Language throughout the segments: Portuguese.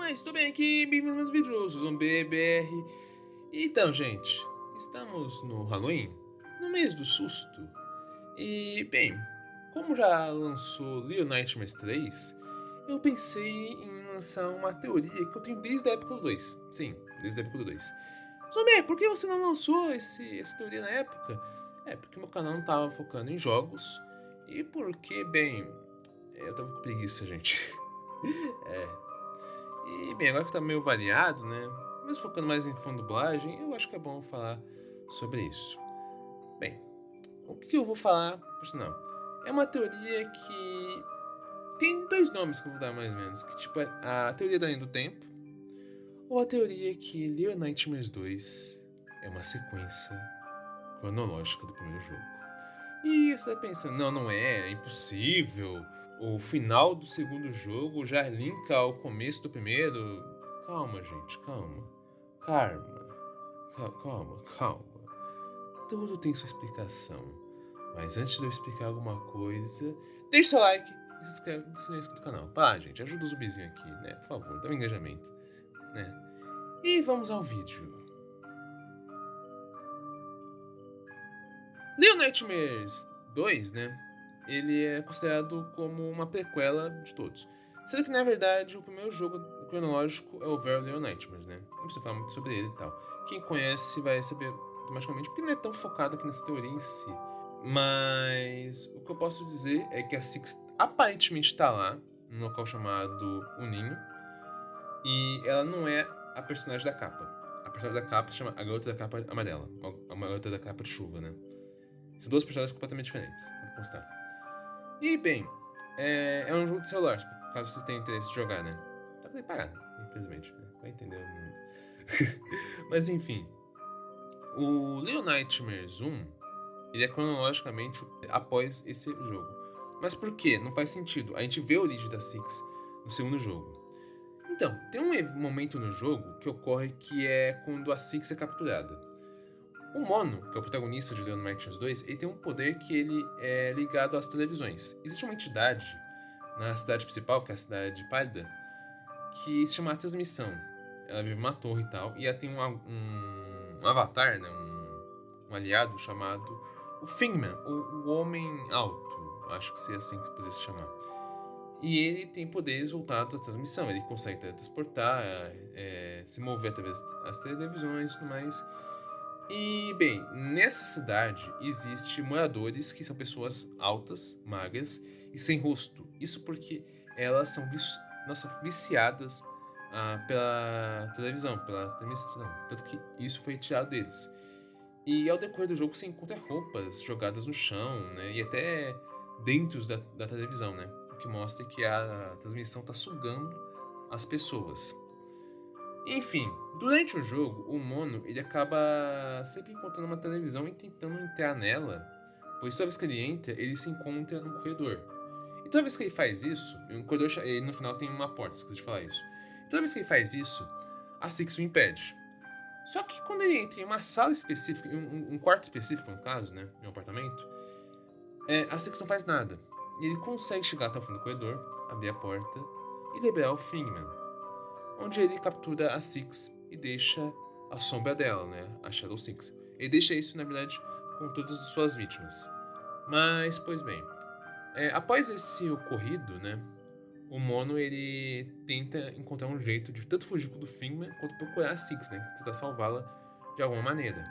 Mas tudo bem aqui, bem-vindo a mais um vídeo, eu sou ZombiBR. Então, gente, estamos no Halloween, no mês do susto. E, bem, como já lançou Little Nightmares 3, eu pensei em lançar uma teoria que eu tenho desde a época do 2. Sim, desde a época do 2. Zombie, por que você não lançou essa teoria na época? É, porque meu canal não estava focando em jogos e porque, bem, eu tava com preguiça, gente. É. E, bem, agora que tá meio variado, né? Mas focando mais em fundo dublagem, eu acho que é bom falar sobre isso. Bem, o que eu vou falar, por sinal? É uma teoria que tem dois nomes que eu vou dar mais ou menos, que tipo é a teoria da linha do tempo, ou a teoria que Little Nightmares 2 é uma sequência cronológica do primeiro jogo. E você tá pensando, não é impossível. O final do segundo jogo já linka ao começo do primeiro. Calma, gente, calma. Calma. Calma. Tudo tem sua explicação. Mas antes de eu explicar alguma coisa, deixa seu like e se inscreve se não é inscrito no canal. Pá, gente, ajuda o zumbizinho aqui, né? Por favor, dá um engajamento, né? E vamos ao vídeo. Little Nightmares 2, né? Ele é considerado como uma prequela de todos. Sendo que, na verdade, o primeiro jogo cronológico é o Very Little Nightmares, né? Não precisa falar muito sobre ele e tal. Quem conhece vai saber automaticamente, porque não é tão focado aqui nessa teoria em si. Mas o que eu posso dizer é que a Six aparentemente está lá, num local chamado O Ninho, e ela não é a personagem da capa. A personagem da capa se chama a Garota da Capa Amarela, a Garota da Capa de Chuva, né? São duas personagens completamente diferentes, vou constar. E, bem, é um jogo de celular, caso vocês tenham interesse de jogar, né? Só que tem que pagar, infelizmente. Né? Vai entender. Mas, enfim. O Little Nightmares 1, ele é cronologicamente após esse jogo. Mas por quê? Não faz sentido. A gente vê a origem da Six no segundo jogo. Então, tem um momento no jogo que ocorre que é quando a Six é capturada. O Mono, que é o protagonista de Little Nightmares 2, ele tem um poder que ele é ligado às televisões. Existe uma entidade na cidade principal, que é a cidade pálida, que se chama a Transmissão. Ela vive numa torre e tal, e ela tem um avatar, né, um aliado chamado o Fingman, o Homem Alto, acho que seria assim que poderia se chamar. E ele tem poderes voltados à transmissão, ele consegue teletransportar, se mover através das televisões e tudo mais. E, bem, nessa cidade existe moradores que são pessoas altas, magras e sem rosto. Isso porque elas são viciadas pela televisão, pela transmissão. Tanto que isso foi tirado deles. E ao decorrer do jogo você encontra roupas jogadas no chão, né? E até dentro da televisão, né? O que mostra que a transmissão está sugando as pessoas. Enfim, durante o jogo, o Mono ele acaba sempre encontrando uma televisão e tentando entrar nela, pois toda vez que ele entra, ele se encontra num corredor. E toda vez que ele faz isso, um corredor, ele, no final tem uma porta, esqueci de falar isso. E toda vez que ele faz isso, a Six o impede. Só que quando ele entra em uma sala específica, em um quarto específico, no caso, né, em um apartamento, a Six não faz nada. E ele consegue chegar até o fim do corredor, abrir a porta e liberar o Fingman, onde ele captura a Six e deixa a sombra dela, né? A Shadow Six. Ele deixa isso, na verdade, com todas as suas vítimas. Mas, pois bem, após esse ocorrido, né? O Mono ele tenta encontrar um jeito de tanto fugir do Fingman quanto procurar a Six, né? Tentar salvá-la de alguma maneira.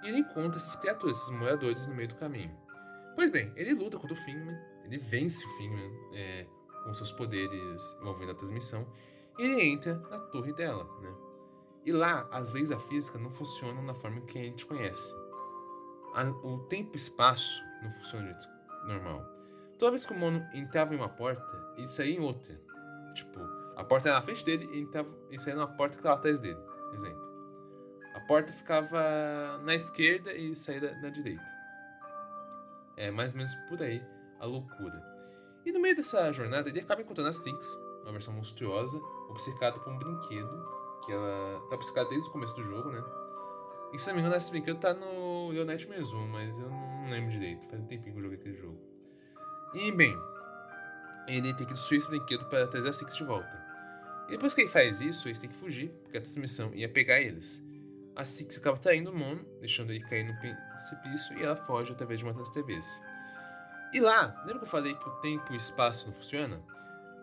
E ele encontra essas criaturas, esses moradores no meio do caminho. Pois bem, ele luta contra o Fingman, ele vence o Fingman com seus poderes envolvendo a transmissão, e ele entra na torre dela, né? E lá, as leis da física não funcionam da forma que a gente conhece. O tempo e espaço não funcionam do jeito normal. Toda vez que o Mono entrava em uma porta, ele saía em outra. Tipo, a porta era na frente dele e ele saía numa porta que estava atrás dele, por exemplo. A porta ficava na esquerda e ele saía na direita. É mais ou menos por aí a loucura. E no meio dessa jornada, ele acaba encontrando a Six, uma versão monstruosa, obcecada por um brinquedo, que ela tá obcecada desde o começo do jogo, né? E se não me engano, esse brinquedo tá no Little Nightmares 1, mas eu não lembro direito, faz um tempinho que eu joguei aquele jogo. E, bem, ele tem que destruir esse brinquedo para trazer a Six de volta. E depois que ele faz isso, eles têm que fugir, porque a transmissão ia pegar eles. A Six acaba traindo o Mono, deixando ele cair no precipício, e ela foge através de uma das TVs. E lá, lembra que eu falei que o tempo e o espaço não funcionam?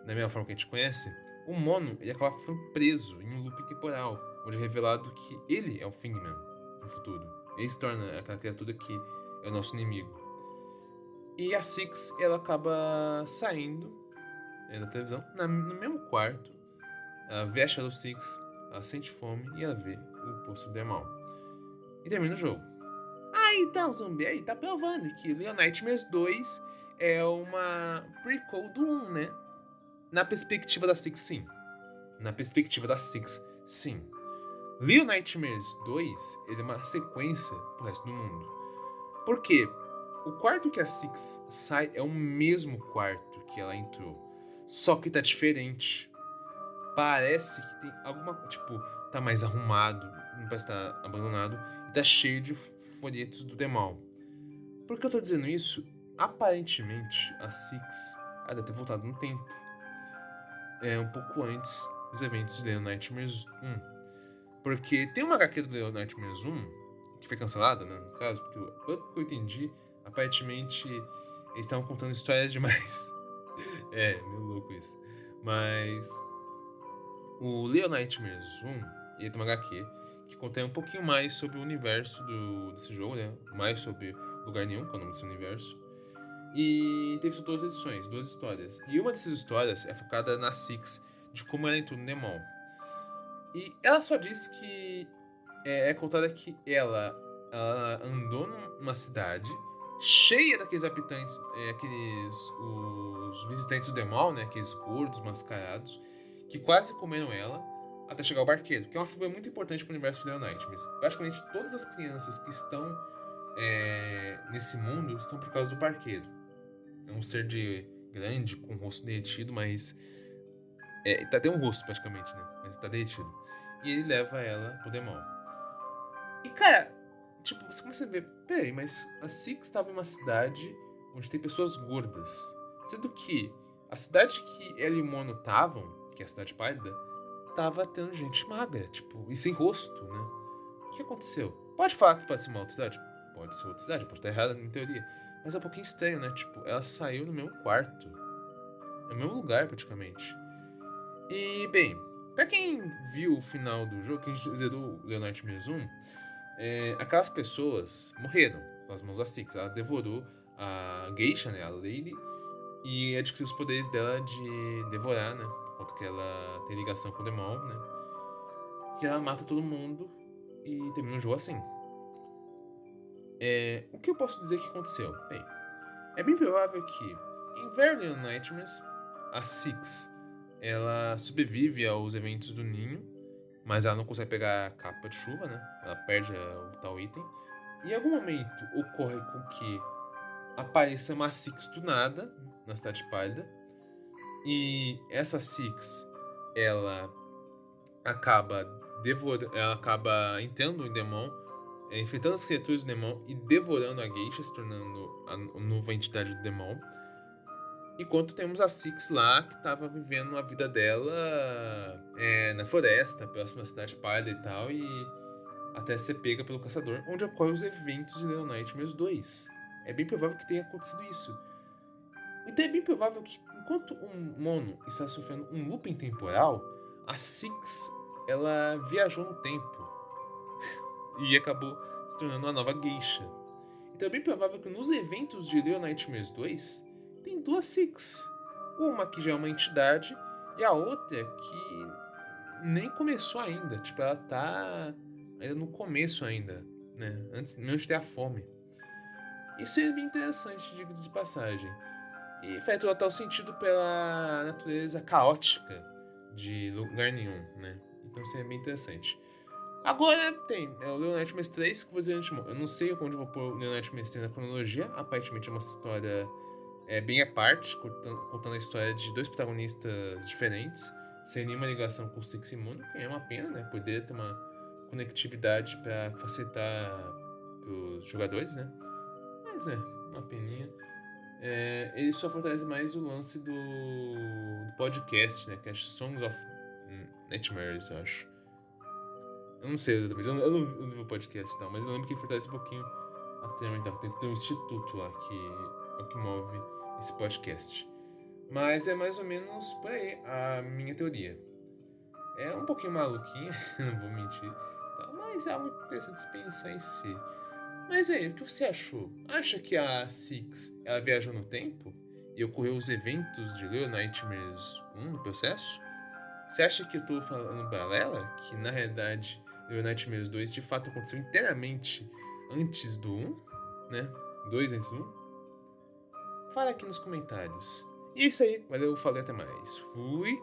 Da mesma forma que a gente conhece? O Mono, ele acaba ficando preso em um loop temporal, onde é revelado que ele é o Thingman no futuro. Ele se torna aquela criatura que é o nosso inimigo. E a Six, ela acaba saindo da televisão, no mesmo quarto. Ela vê a Shadow Six, ela sente fome e ela vê o Poço do Mal. E termina o jogo. Ah, então, zumbi, aí tá provando que Little Nightmares 2 é uma prequel do 1, né? Na perspectiva da Six, sim. Na perspectiva da Six, sim. Little Nightmares 2 ele é uma sequência pro resto do mundo. Por quê? O quarto que a Six sai é o mesmo quarto que ela entrou. Só que tá diferente. Parece que tem alguma... Tipo, tá mais arrumado, não parece estar abandonado. E tá cheio de folhetos do Demal. Por que eu tô dizendo isso? Aparentemente, a Six deve ter voltado no tempo. Um pouco antes dos eventos de The Nightmares 1. Porque tem uma HQ do The Nightmares 1, que foi cancelada, né, no caso, porque pelo que eu entendi, aparentemente eles estavam contando histórias demais. Meio louco isso. Mas o Little Nightmares 1, ele tem uma HQ que contém um pouquinho mais sobre o universo desse jogo, né? Mais sobre Lugar Nenhum, que é o nome desse universo. E teve duas edições, duas histórias. E uma dessas histórias é focada na Six, de como ela entrou no Demon. E ela só disse que é contada que ela andou numa cidade cheia daqueles habitantes, os visitantes do Demol, né? Aqueles gordos mascarados, que quase comeram ela até chegar ao barqueiro, que é uma figura muito importante para o universo de Leonite. Mas praticamente todas as crianças que estão nesse mundo estão por causa do barqueiro. É um ser grande, com o rosto derretido, mas tem um rosto praticamente, né? Mas tá derretido. E ele leva ela pro Demol. E cara, tipo, você começa a ver, peraí, mas a Six estava em uma cidade onde tem pessoas gordas. Sendo que a cidade que ela e o Mono estavam, que é a cidade pálida, tava tendo gente magra, tipo, e sem rosto, né? O que aconteceu? Pode falar que pode ser uma outra cidade? Pode ser outra cidade, pode estar errada em teoria. Mas é um pouquinho estranho, né? Tipo, ela saiu no mesmo quarto. No mesmo lugar, praticamente. E, bem, pra quem viu o final do jogo, quem zerou Leonard Nightmares 1, aquelas pessoas morreram pelas mãos da Six. Ela devorou a Geisha, né, a Lady, e adquiriu os poderes dela de devorar, né, enquanto que ela tem ligação com o Demon, né, que ela mata todo mundo e termina o jogo assim. O que eu posso dizer que aconteceu? Bem, é bem provável que em Very Little Nightmares, a Six ela sobrevive aos eventos do ninho, mas ela não consegue pegar a capa de chuva, né? Ela perde o tal item. E em algum momento ocorre com que apareça uma Six do nada na cidade pálida. E essa Six, ela acaba ela acaba entrando em Demon, enfrentando as criaturas do Demon e devorando a Geisha, se tornando a nova entidade do Demon. Enquanto temos a Six lá, que estava vivendo a vida dela na floresta, próxima à cidade pálida e tal, e até ser pega pelo caçador, onde ocorrem os eventos de Little Nightmares 2. É bem provável que tenha acontecido isso. Então é bem provável que, enquanto o Mono está sofrendo um looping temporal, a Six, ela viajou no tempo e acabou se tornando uma nova geisha. Então é bem provável que nos eventos de Little Nightmares 2 tem duas Six. Uma que já é uma entidade e a outra que nem começou ainda. Tipo, ela tá ainda no começo ainda, né? Antes mesmo de ter a fome. Isso é bem interessante, digo de passagem. E faz total sentido pela natureza caótica de Lugar Nenhum, né? Então isso é bem interessante. Agora tem o Little Nightmares 3, que eu vou dizer antes. Eu não sei onde eu vou pôr o Little Nightmares 3 na cronologia. Aparentemente é uma história bem à parte, contando a história de dois protagonistas diferentes, sem nenhuma ligação com o Six e Mono, que é uma pena, né? Poderia ter uma conectividade para facilitar os jogadores, né? Mas uma peninha. Ele só fortalece mais o lance do podcast, né? Que é Songs of Nightmares, eu acho. Eu não sei exatamente, eu não vi o podcast e tal, mas eu lembro que fortalece um pouquinho a trama e tal. Tem um instituto lá que é o que move esse podcast. Mas é mais ou menos por aí a minha teoria. É um pouquinho maluquinha, não vou mentir, tá? Mas é algo interessante de se pensar em si. Mas aí, o que você achou? Acha que a Six ela viajou no tempo e ocorreu os eventos de Little Nightmares 1 no processo? Você acha que eu tô falando balela? Que na realidade Little Nightmares 2 de fato aconteceu inteiramente antes do 1, né? 2 antes do 1? Fala aqui nos comentários. E é isso aí, valeu, falei, até mais. Fui.